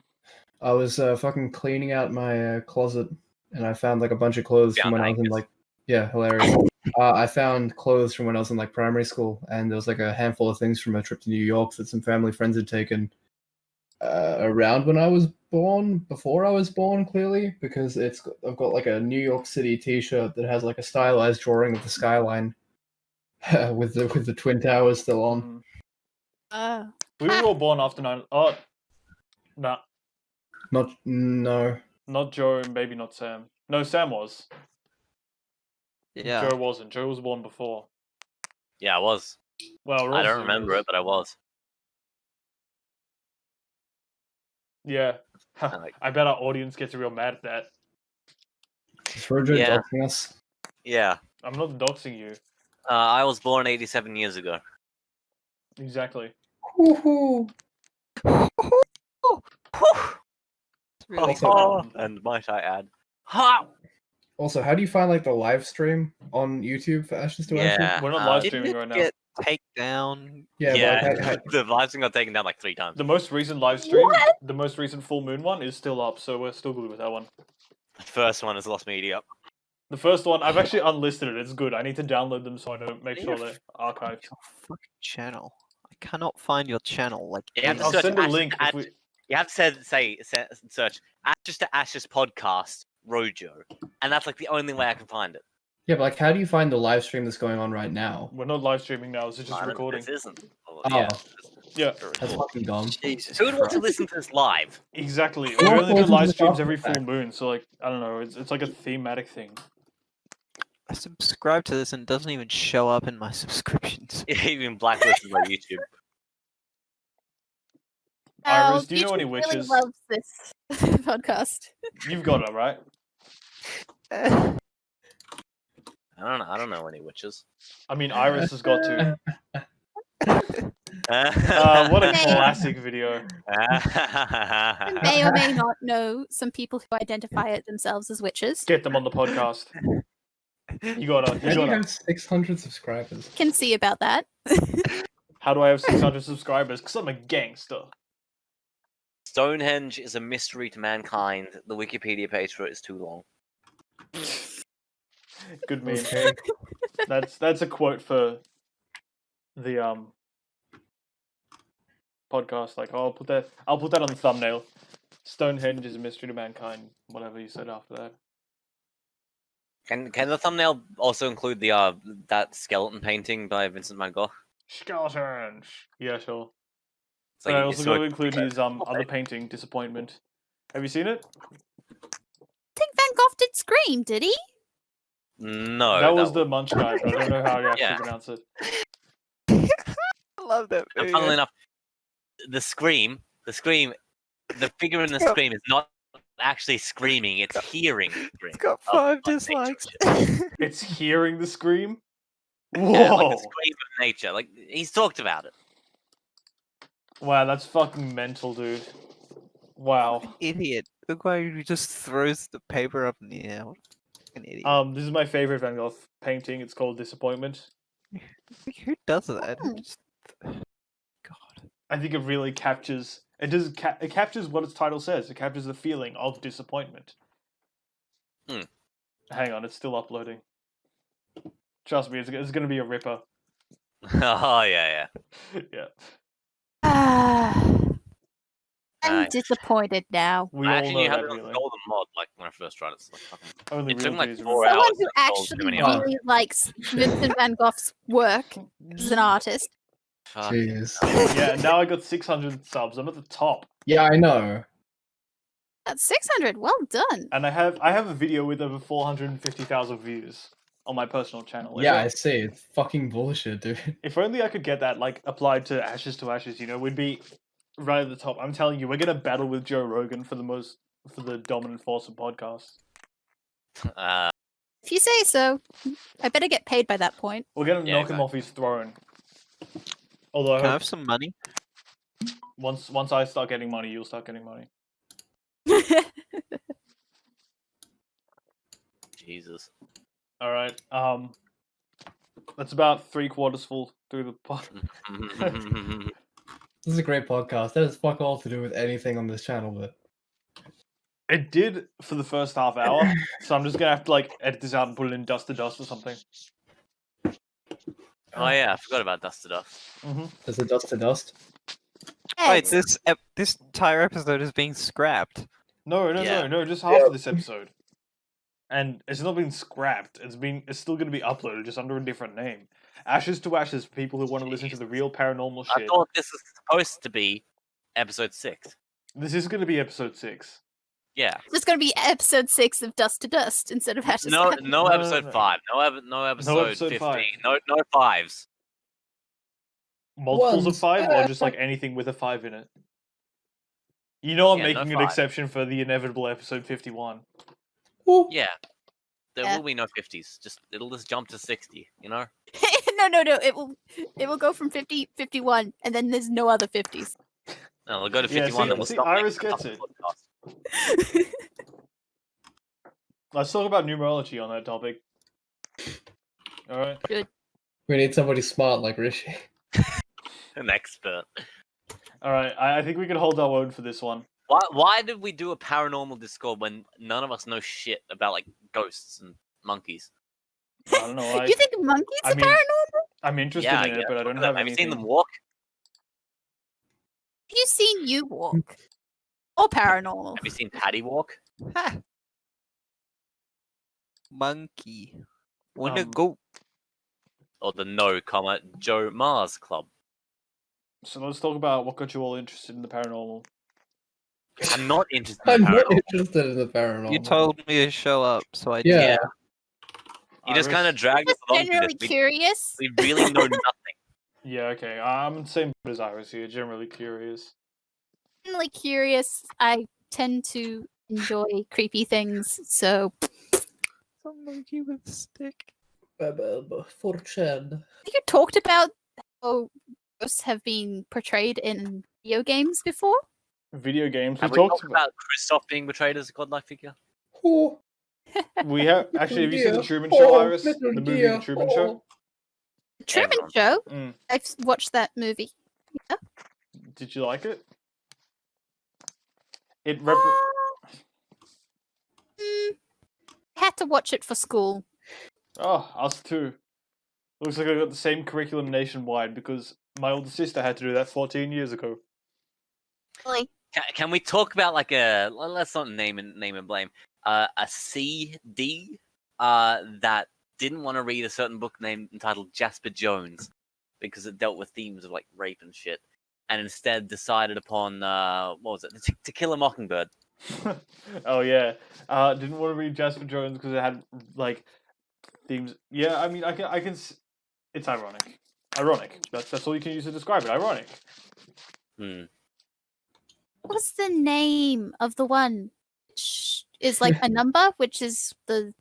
I was fucking cleaning out my closet, and I found like a bunch of clothes from Found when I was in anchors. like Yeah, hilarious. I found clothes from when I was in like primary school, and there was like a handful of things from a trip to New York that some family friends had taken around when I was born, before I was born, clearly, because I've got like a New York City T-shirt that has like a stylized drawing of the skyline with the twin towers still on. Oh. We were all born after 9. Oh, nah, No. not Joe, and maybe not Sam. No, Sam was. Yeah. Joe wasn't. Joe was born before. Yeah, I was. Well, we're all I don't remember Zoomers. it, but I was. Yeah. Like- I bet our audience gets real mad at that. Is Frojo Yeah. doxing us? Yeah. I'm not doxing you. I was born 87 years ago. Exactly. Woohoo! It's really Also- Um, And might I add, ha! Also, how do you find like the live stream on YouTube for Ashes to Ashes? Yeah. We're not live Didn't streaming it right now. get taken down? Yeah, Yeah. but like, The live stream got taken down like 3 times. The most recent live stream, the most recent full moon one, is still up, so we're still good with that one. The first one is lost media. The first one, I've actually unlisted it. It's good. I need to download them so I don't make sure Yeah. they're archived. Your fucking channel. I cannot find your channel. Like, You have to I'll search send a Ashes link to if we. You have to search Ashes to Ashes podcast Rojo, and that's like the only way I can find it. yeah, but like, how do you find the live stream that's going on right now? We're not live streaming now. This is just No, recording. This isn't. Oh. Yeah. Yeah, That's fucking dumb. Jesus Who would want to Christ. listen to this live? exactly. We Well, only do listen to live the streams after every full fact. moon, so like I don't know. It's like a thematic thing. I subscribe to this and it doesn't even show up in my subscriptions. Even blacklisted by YouTube. Iris, do you know YouTube any really witches? loves this podcast. You've got it right. I don't know any witches. I mean, Iris has got to. What What a Hey. classic video. You may or may not know some people who identify it themselves as witches. Get them on the podcast. You gotta. How You do you gotta. have 600 subscribers? Can see about that. How do I have 600 subscribers? Because I'm a gangster. Stonehenge is a mystery to mankind. The Wikipedia page for it is too long. Good meme. Okay. That's a quote for the podcast. Like, I'll put that on the thumbnail. Stonehenge is a mystery to mankind. Whatever you said after that. Can the thumbnail also include the that skeleton painting by Vincent van Gogh? Skeletons. Yeah, sure. It's But I it's also sort got to of- include his other Okay. painting, Disappointment. Have you seen it? I think Van Gogh did Scream, did he? No, that was the Munch guy. But I don't know how you actually Yeah. pronounce it. I love that And movie. funnily enough, the scream, the figure in the Yeah. scream is not actually screaming; it's hearing the scream. It's got of, 5 like, nature dislikes. and shit. It's hearing the scream. Whoa! Yeah, like the scream of nature. Like he's talked about it. Wow, that's fucking mental, dude. Wow. Idiot. The guy who just throws the paper up in the air. What a fucking idiot. This is my favorite Van Gogh painting. It's called Disappointment. Who does that? Hmm. Just... God. I think it really captures. It does. It captures what its title says. It captures the feeling of disappointment. Hmm. Hang on, it's still uploading. Trust me, it's going to be a ripper. Oh yeah. Yeah, I'm Nice. disappointed now. we I all actually know knew how that to run the feeling. golden mod like when I first tried it. It's like fucking... Only It real took like G's 4 remember. hours. Someone who to install actually too many hours. really likes Vincent Van Gogh's work as an artist. Fuck. Jeez. Yeah, and now I got 600 subs. I'm at the top, Yeah, I know. That's 600. Well done. and I have a video with over 450,000 views on my personal channel. Yeah, I see. It's fucking bullshit, dude. If only I could get that like applied to Ashes, you know, we'd be right at the top. I'm telling you, we're gonna battle with Joe Rogan for the dominant force of podcasts. If you say so, I better get paid by that point. We're gonna Yeah, knock him off his throne. Although I Can I hope have some money? once I start getting money, you'll start getting money. Jesus. All right. That's about 3/4 full through the pod. This is a great podcast. That has fuck all to do with anything on this channel, but It did for the first half hour, so I'm just gonna have to like edit this out and put it in Dust to Dust or something. Oh yeah, I forgot about Dust to Dust. Is it Dust to Dust? Wait, Yes. this entire episode is being scrapped. No, Yeah. just half of this episode. And it's not been scrapped. It's still gonna be uploaded, just under a different name. Ashes to Ashes for people who want to listen to the real paranormal I shit. thought this was supposed to be episode 6. This is gonna be episode 6. Yeah. It's going to be episode 6 of Dust to Dust instead of Ashes No, to Ashes. no No, episode no. 5. No episode episode 15. five. No 5s. Multiples of Ones. 5, or just like anything with a 5 in it. You know I'm Yeah, no making an 5. exception for the inevitable episode 51. Ooh. Yeah. There Yeah. will be no 50s. It'll just jump to 60, you know? No. It will go from 50, 51, and then there's no other 50s. No, we'll go to Yeah, 51 and we'll see, stop. Iris making a gets couple it. podcasts. Let's talk about numerology on that topic. Alright. We need somebody smart like Rishi. An expert. Alright, I think we can hold our own for this one. Why did we do a paranormal Discord when none of us know shit about like ghosts and monkeys? I don't know. You think monkeys I are mean, paranormal? I'm interested Yeah, in it, yeah, but I look don't at them. have Have you anything. seen them walk? Have you seen you walk? Or paranormal? Have you seen Patty walk? Ha! Monkey. Wanna Um, go? Or the No, Joe Mars Club? So let's talk about what got you all interested in the paranormal. I'm not interested in I'm the not paranormal. interested in the paranormal. You told me to show up, so I Yeah. did. You just Iris? kind of dragged us Just along to generally this. curious. We really know nothing. Yeah, okay. I'm the same boat as Iris here, generally curious. Generally curious. I tend to enjoy creepy things, so Some monkey with a stick. 4chan. you talked about how ghosts have been portrayed in video games before. Video games. We Have we talked talked about Christoph being betrayed as a godlike figure? Oh, We have actually. Have you seen the Metal Truman Gear. Show, Oh, Iris? The Metal movie Gear. The Truman Show. Oh. The Truman Everyone. Show. Mm. I've watched that movie. Did you like it? It Had to watch it for school. Oh, us too. Looks like I got the same curriculum nationwide because my older sister had to do that 14 years ago. Really? Can we talk about like a let's not name and blame a CD that didn't want to read a certain book entitled Jasper Jones because it dealt with themes of like rape and shit, and instead decided upon what was it, To Kill a Mockingbird. Oh yeah, didn't want to read Jasper Jones because it had like themes. Yeah, I mean, I can. It's ironic. Ironic. That's all you can use to describe it. Ironic. Hmm. What's the name of the one? Which is like a number, which is the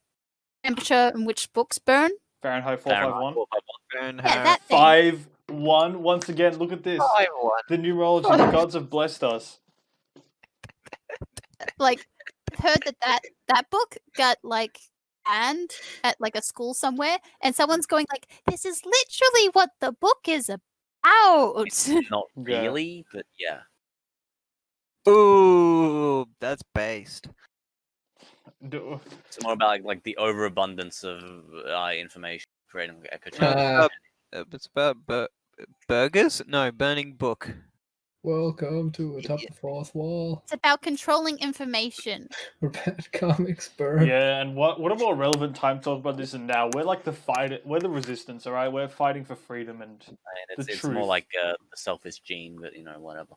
temperature in which books burn. Fahrenheit Fahrenheit 451. 451. Yeah, that thing. 5-1. Once again, look at this. 5-1. The numerology. The gods have blessed us. Like, I've heard that book got like banned at like a school somewhere, and someone's going like, "This is literally what the book is about." Not Yeah. really, but yeah. Ooh, that's based. D- It's more about like the overabundance of information creating echo chambers. It's about burgers? No, burning book. Welcome to atop the fourth wall. It's about controlling information. Where bad comics burn. Yeah, and what a more relevant time to talk about this than now. We're like we're the resistance, all right? We're fighting for freedom and And the it's more truth. like the selfish gene, but you know, whatever.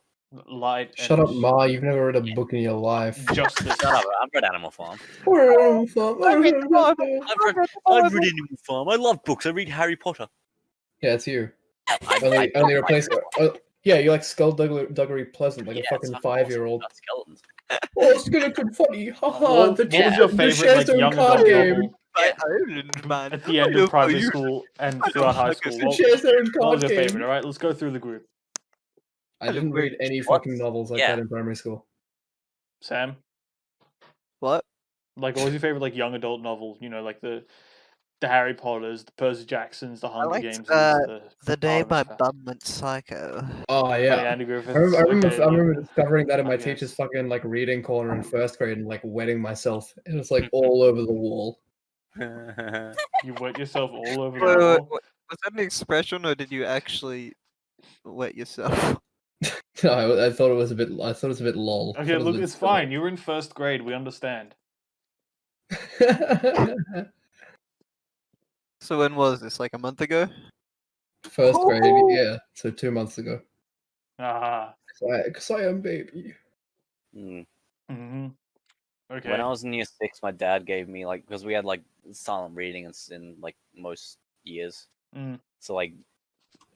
light. Shut and up, Ma. You've never read a book in your life. Justice. Shut up! I've read Animal Farm. I've read Animal Farm. I love books. I read Harry Potter. Yeah, it's you. I Only replace. Yeah, you're like skullduggery pleasant, like Yeah, a it's fucking fucking awesome 5-year-old. about skeletons. Oh, skeleton funny. Haha. What The was your favorite like Shazam young card adult game. novel Man. at the end of primary school and throughout high school? The What Shazam was card your game. favorite? All right, let's go through the group. I didn't read any What? fucking novels like Yeah. that in primary school. Sam, What? like, what was your favorite like young adult novel? You know, like the the Harry Potters, the Percy Jacksons, the I Hunger liked Games, The Day my Artemis bum went psycho. Oh Fowl. yeah. Andy I Griffiths. remember, I remember, Okay, I remember discovering that in my I guess. teacher's fucking like reading corner in first grade and like wetting myself. It was like all over the wall. You wet yourself all over the Wait, wall. was that an expression, or did you actually wet yourself? No, I thought it was a bit. I thought it was a bit lol. I Okay, thought it was a look, bit it's fine. You were in first grade. We understand. silly. So when was this? Like a month ago? First grade, yeah. So 2 months ago. Ah. Cause I am baby. Mm. Mm-hmm. Okay. When I was in year 6, my dad gave me because we had silent reading in like most years. Mm. So like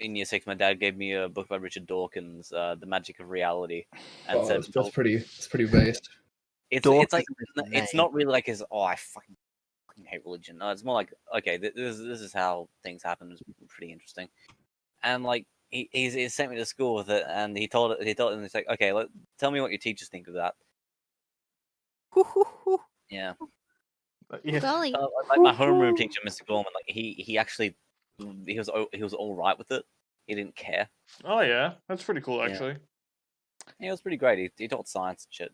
in year 6, my dad gave me a book by Richard Dawkins, The Magic of Reality, and Oh, said that's pretty. It's pretty based. it's Dawkins like is his it's name. not really like I fucking hate religion. No, it's more like okay, this is how things happen. It's pretty interesting, and like he sent me to school with it, and he told him he's like, okay, tell me what your teachers think of that. Yeah. Yeah. Golly. Like my homeroom teacher, Mr. Gorman, like he actually he was all right with it. He didn't care. Oh yeah, that's pretty cool Yeah. actually. Yeah, it was pretty great. He taught science and shit.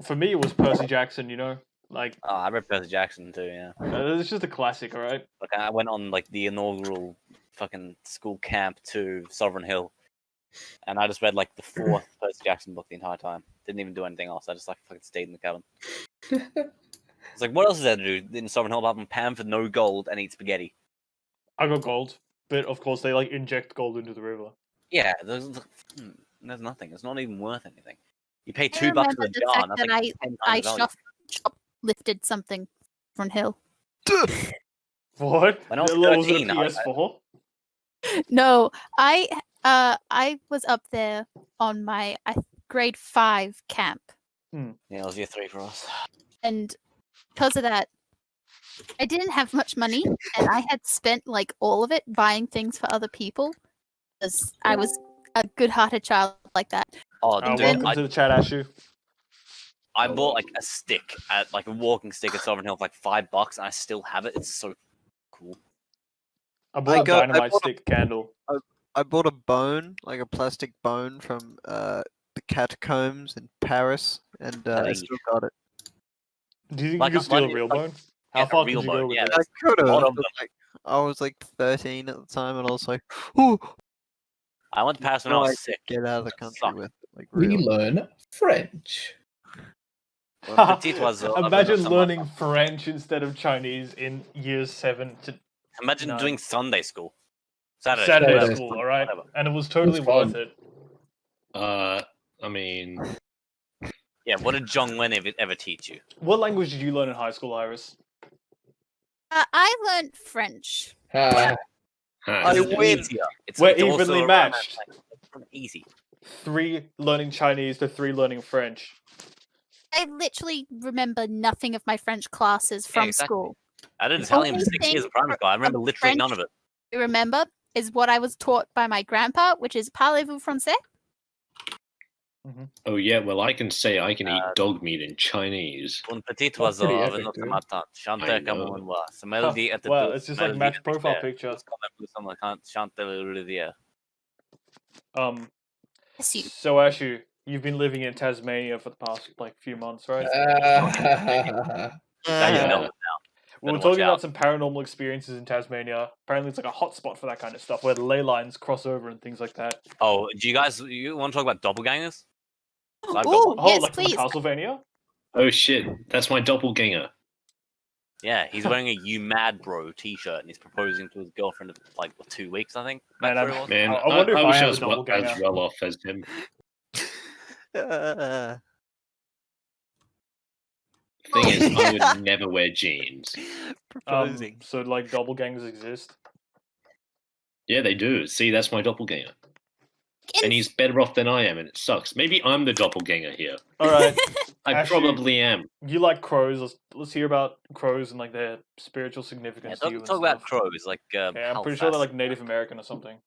For me, it was Percy Jackson. You know, like Oh, I read Percy Jackson too. Yeah, it's just a classic, all right? like I went on like the inaugural fucking school camp to Sovereign Hill, and I just read like the 4th Percy Jackson book the entire time. Didn't even do anything else. I just like fucking stayed in the cabin. It's like, what else is there to do in Sovereign Hill apart from pan for no gold and eat spaghetti? I got gold, but of course they like inject gold into the river. Yeah, there's nothing. It's not even worth anything. You pay I $2 for remember the the jar, fact and that's that like 10 I times value. shoplifted something from Hill. What? When I was Was it 13, a PS4? No, I was up there on my grade 5 camp, Yeah, it was year 3 for us. and because of that, I didn't have much money, and I had spent like all of it buying things for other people, because I was a good-hearted child like that. Oh, And dude, then- Welcome to the chat, Ashu. I bought like a stick at like a walking stick at Sovereign Hill for like $5, and I still have it. It's so cool. I bought a got- I dynamite bought a- stick candle. I bought a bone, like a plastic bone from the catacombs in Paris, and I Nice. still got it. Do you think Like you a could steal a money- real like- bone? How yeah, a far could real you go bone, with yeah, it? I could lot have. of them. I was like 13 at the time, and I was like, "Ooh, I went to Paris when no, I I was sick. get out of the country Sucked. with it." Like We really. learn French. Well, Petit was Imagine learning French instead of Chinese in years 7 to Imagine No. doing Sunday school. Saturday, Saturday whatever. school, all right? Whatever. And it was totally It was worth it. I mean, Yeah, what did John Len ever teach you? What language did you learn in high school, Iris? I learned French. Ha. I It's win. easier. We're it's also evenly a romance matched. language. It's easy. 3 learning Chinese to 3 learning French. I literally remember nothing of my French classes from exactly. school. I did Italian for only 6 years thing of primary school. I remember from literally none French- of it. I remember is what I was taught by my grandpa, which is parlez-vous français? oh yeah, well I can say I can eat Uh, dog meat in Chinese. Un petit That's oiseau pretty avait epic, notre dude. matin, chantait I comme know. un oiseau. Sa mélodie était Wow, douce, it's just like mélodie match était profile claire, picture. douce comme un pousson quand chante le rivière. Yes, you. So Ashu, you've been living in Tasmania for the past like few months, right? Now you know it now. We were Better watch talking about out. some paranormal experiences in Tasmania. Apparently, it's like a hotspot for that kind of stuff, where the ley lines cross over and things like that. Oh, do you guys want to talk about doppelgangers? 'Cause I've got Ooh, one. Oh, yes, like please. from Castlevania? Oh shit, that's my doppelganger. Yeah, he's wearing a "You Mad Bro" T-shirt and he's proposing to his girlfriend in like 2 weeks, I think. Man, That's where it was. Man, I wonder if I wish have I a was doppelganger. as well off as him. Thing is, I would never wear jeans. Proposing. So like doppelgangers exist. Yeah, they do. See, that's my doppelganger. In- And he's better off than I am, and it sucks. Maybe I'm the doppelganger here. All right, I Actually- probably am. you like crows? Let's hear about crows and like their spiritual Yeah, significance to you. don't and talk about stuff. crows like. Yeah, I'm pretty sure they're like Native American or something.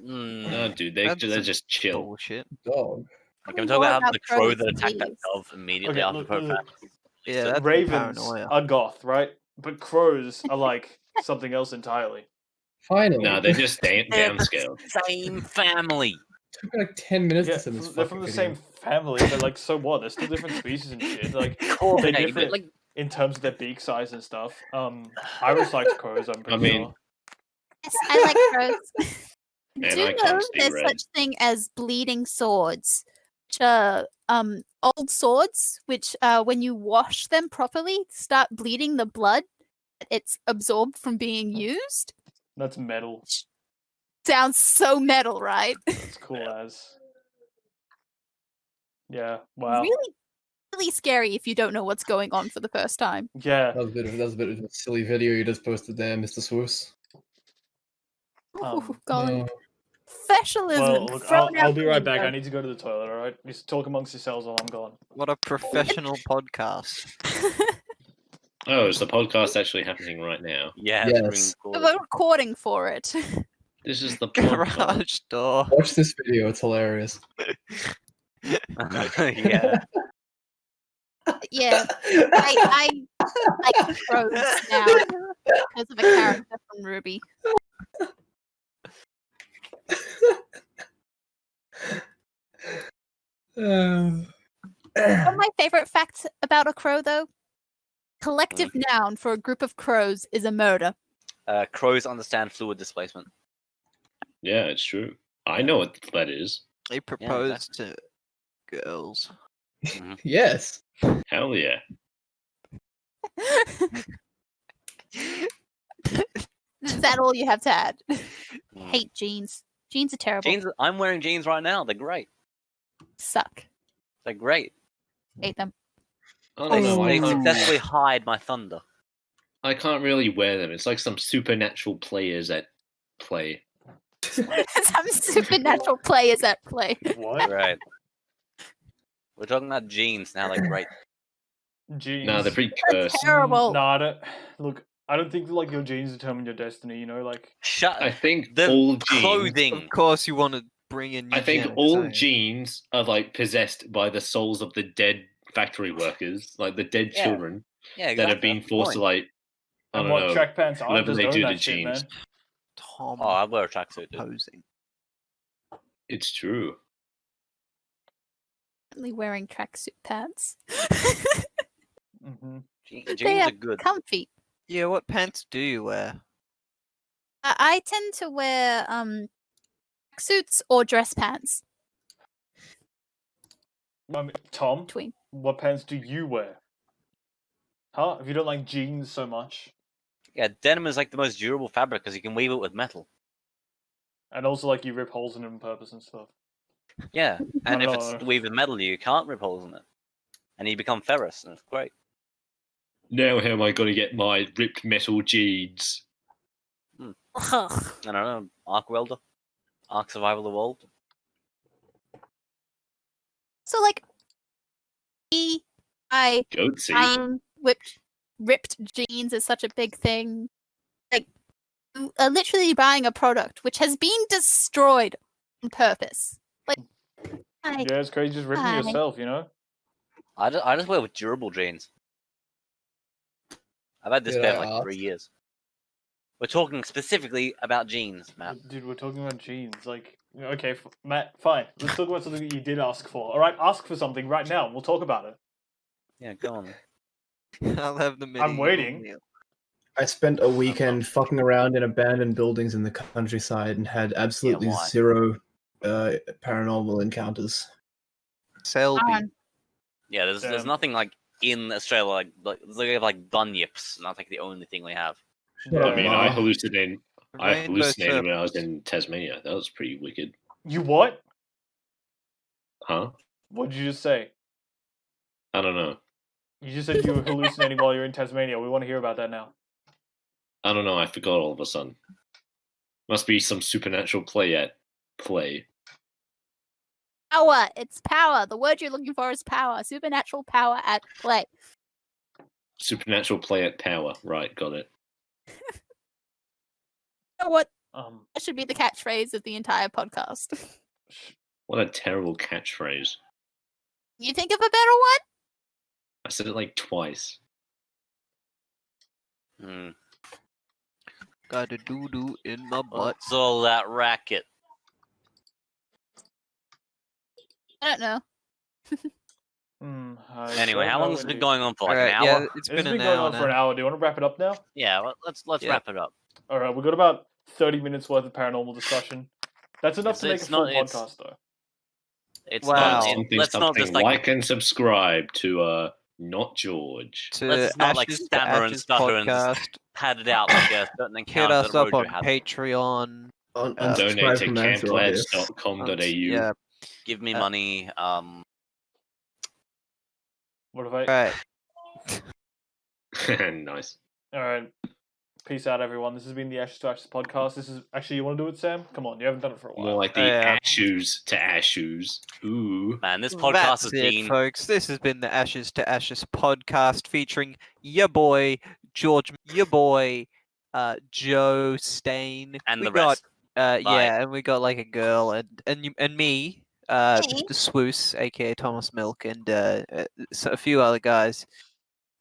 No, dude, they're That's just chill. Bullshit. Dog. Can we More talk about about the crow crows, that attacked that please. dove immediately Okay, after look, Pope look. Francis? Yeah, So that's Ravens paranoia. are goth, right? but crows are like something else entirely. Finally. No, they're just They're downscaled. the same family. took me like 10 minutes Yeah, to send this they're fucking from the video. same family, but like, so what? They're still different species and shit. Like, they're Okay, but different like, in terms of their beak size and stuff. Iris likes crows. I'm pretty mean, sure. Yes, I like crows. Man, Do I you can't know see there's red. such thing as bleeding swords, which are old swords, which when you wash them properly, start bleeding the blood it's absorbed from being used. That's metal. Sounds so metal, right? That's cool as. Yeah. Wow. Really, really scary if you don't know what's going on for the first time. Yeah. That was a bit of a silly video you just posted there, Mr. Swoos. Oh God, No. professionalism. Well, look, thrown I'll out be the right back. window. I need to go to the toilet. All right. You just talk amongst yourselves while I'm gone. What a professional podcast. Oh, is the podcast actually happening right now? yeah, Yes. it's being We're recording for it. This is the podcast. Garage door. Watch this video, it's hilarious. recorded. Yeah. Yeah, I like crows now because of a character from Ruby. One of my favorite facts about a crow, though, collective noun for a group of crows is a murder. Crows understand fluid displacement. Yeah, it's true. I know what that is. They proposed to girls. Yes. Hell yeah. Is that all you have to add? Mm. Hate jeans. Jeans are terrible. Jeans. I'm wearing jeans right now. They're great. Suck. They're great. Hate them. I don't know. They successfully hide my thunder. I can't really wear them. It's like some supernatural players at play. Some supernatural players at play. What? Right. We're talking about jeans now. They're great. Jeans. No, they're pretty That's cursed. terrible. No, I don't. Look, I don't think like your genes determine your destiny. You know, like. Shut. I think The all genes. clothing. Of course, you want to bring in. I think all genes are like possessed by the souls of the dead factory workers, like the dead Yeah. children Yeah, exactly. that have been that's the forced to point. like. I And don't what know. track pants are? whatever Just they own do that to shit, jeans. man. Tom Oh, I wear a tracksuit. dude. posing. It's true. Only wearing tracksuit pants. Mm-hmm. They Jeans are are good. comfy. Yeah, what pants do you wear? I tend to wear suits or dress pants. Tom, Between. what pants do you wear? Huh? If you don't like jeans so much, Yeah, denim is like the most durable fabric because you can weave it with metal. and also like you rip holes in it on purpose and stuff. Yeah, and if it's know. weaved with metal, you can't rip holes in it, and you become ferrous, and it's great. Now, how am I going to get my ripped metal jeans? Ugh. I don't know, arc welder, arc survival evolved. So like, I Goatsy. ripped jeans is such a big thing. Like, you are literally buying a product which has been destroyed on purpose. Like, Yeah, it's crazy just ripping Hi. yourself, you know? I just wear with durable jeans. I've had this Did pair I for like ask? 3 years. We're talking specifically about jeans, Matt. Dude, we're talking about jeans. Like, okay, Matt, fine. Let's talk about something that you did ask for. All right, ask for something right now. We'll talk about it. Yeah, go on. I'll have the I'm medieval waiting. meal. I spent a weekend fucking around in abandoned buildings in the countryside and had absolutely why? zero paranormal encounters. Selby. Yeah, there's Damn. nothing like in Australia like they have like bunyips, and that's like the only thing we have. Shut I up, mean, Ma. I hallucinated. I Rainbow hallucinated when I serpents. was in Tasmania. That was pretty wicked. You what? Huh? What did you just say? I don't know. You just said you were hallucinating while you're in Tasmania. We want to hear about that now. I don't know. I forgot all of a sudden. Must be some supernatural play at play. Power. It's power. The word you're looking for is power. Supernatural power at play. Supernatural play at power. Right, got it. You know what? Um, That should be the catchphrase of the entire podcast. What a terrible catchphrase. You think of a better one? I said it like twice. Hmm. Got a doo-doo in my butt. What's all that racket? I don't know. I Anyway, don't how long know has it been indeed. going on for? Like Alright, an yeah, hour? it's This has been been an going hour on for an now. hour. Do you want to wrap it up now? Yeah, well, let's Yep. wrap it up. All right, we've got about 30 minutes worth of paranormal discussion. That's enough to make a It's full not- it's- podcast, though. It's Wow. not. Something, Let's not just like like and subscribe to Not George. To let's not like Ashes to stammer and Ashes stutter and just podcast. pad it out like a certain Hit encounter us that up on Rojo had. Patreon. Un- Uh, Donate unsubscribe to from Answer Obvious. campledge.com.au. Yeah. Give me Uh, money. What have I? Right. Nice. All right. Peace out, everyone. This has been the Ashes to Ashes podcast. This is actually, you want to do it, Sam? Come on, you haven't done it for a while. More like the Yeah. Ashes to Ashes. Ooh. Man, this podcast That's has it, been. folks. This has been the Ashes to Ashes podcast featuring your boy George, your boy Joe Stain, And we the got, rest. Bye. yeah, and we got like a girl and me, Mr. Swoos, aka Thomas Milk, and so a few other guys,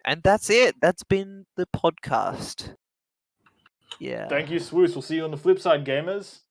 and that's it. That's been the podcast. Yeah. Thank you, Swoos. We'll see you on the flip side, gamers.